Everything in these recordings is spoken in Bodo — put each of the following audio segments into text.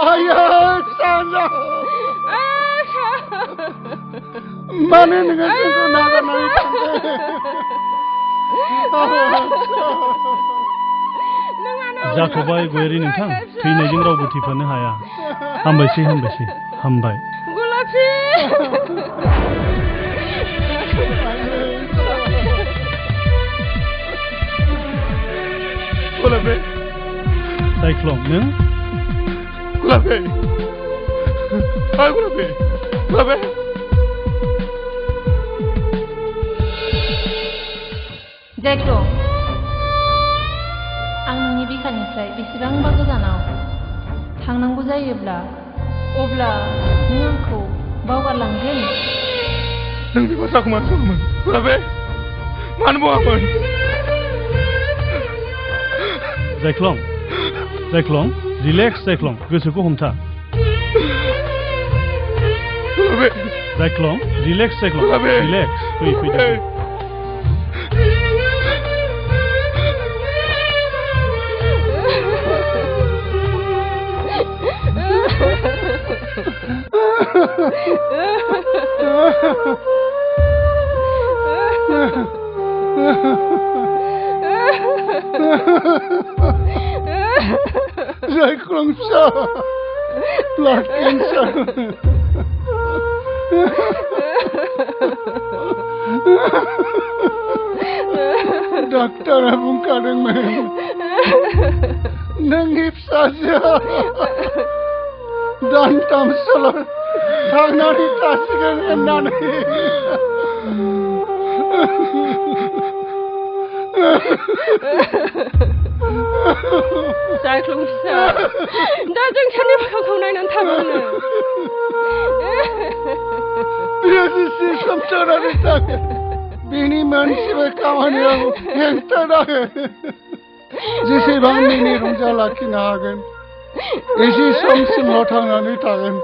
Ayah, sana. Mana dengan aku naga naik. जाथ'बाय गयारि नोंथां थैनायजों रावबो थैफानो हाया हामबायसै हामबायसै हामबाय गुलाबी जायख्लं नों गुलाबी हाय गुलाबी गुलाबी जायख्लं आं नोंनि बिखानिफ्राय बेसेबांबा गोजानाव थांनांगौ जायोब्ला अब्ला नों आंखौ बावगारलांगोन नोंनि बाथ्राखौ मानो बुङामोन गुलाबी मानो बुङामोन जायख्लं जायख्लं रिलेक्स जायख्लं गोसोखौ हमथा गुलाबी जायख्लं रिलेक्स जायख्लं रिलेक्स फै फै Jaiklong sa blood cancer. Dokter bungkadengmen. Nangip saja. Dan tamsalar tangnari tasigan emnani. Jaiklong फिसा दा जों सानैनि मोखांखौ नायनानै थागोन बियो जेसे समसरारि थागोन बिनि मोनसेबो खामानियाव हेंथा नाङो जेसेबां मिनि रंजा लाखिनो हागोन एसे समसिमल' थांनानै थागोन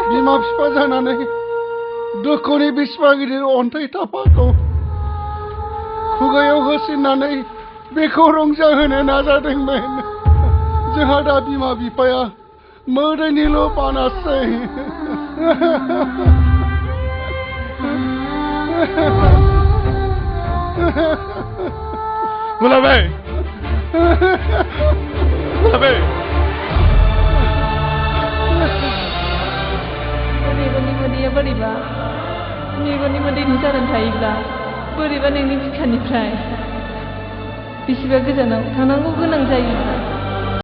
बिमा बिफा जानानै दुखुनि बिसिबां गिदिर अन्थाइ थाफाखौ खुगायाव होसिननानै बेखौ रंजाहोनो नाजादोंमोन जोंहा दा बिमा बिफाया मोदैनिल' बानासै गुलाबी गुलाबी मेगननि मोदैया बोरैबा मेगननि मोदैनि जानानै थायोब्ला बोरैबा नोंनि बिखानिफ्राय बेसेबा गोजानाव थांनांगौ गोनां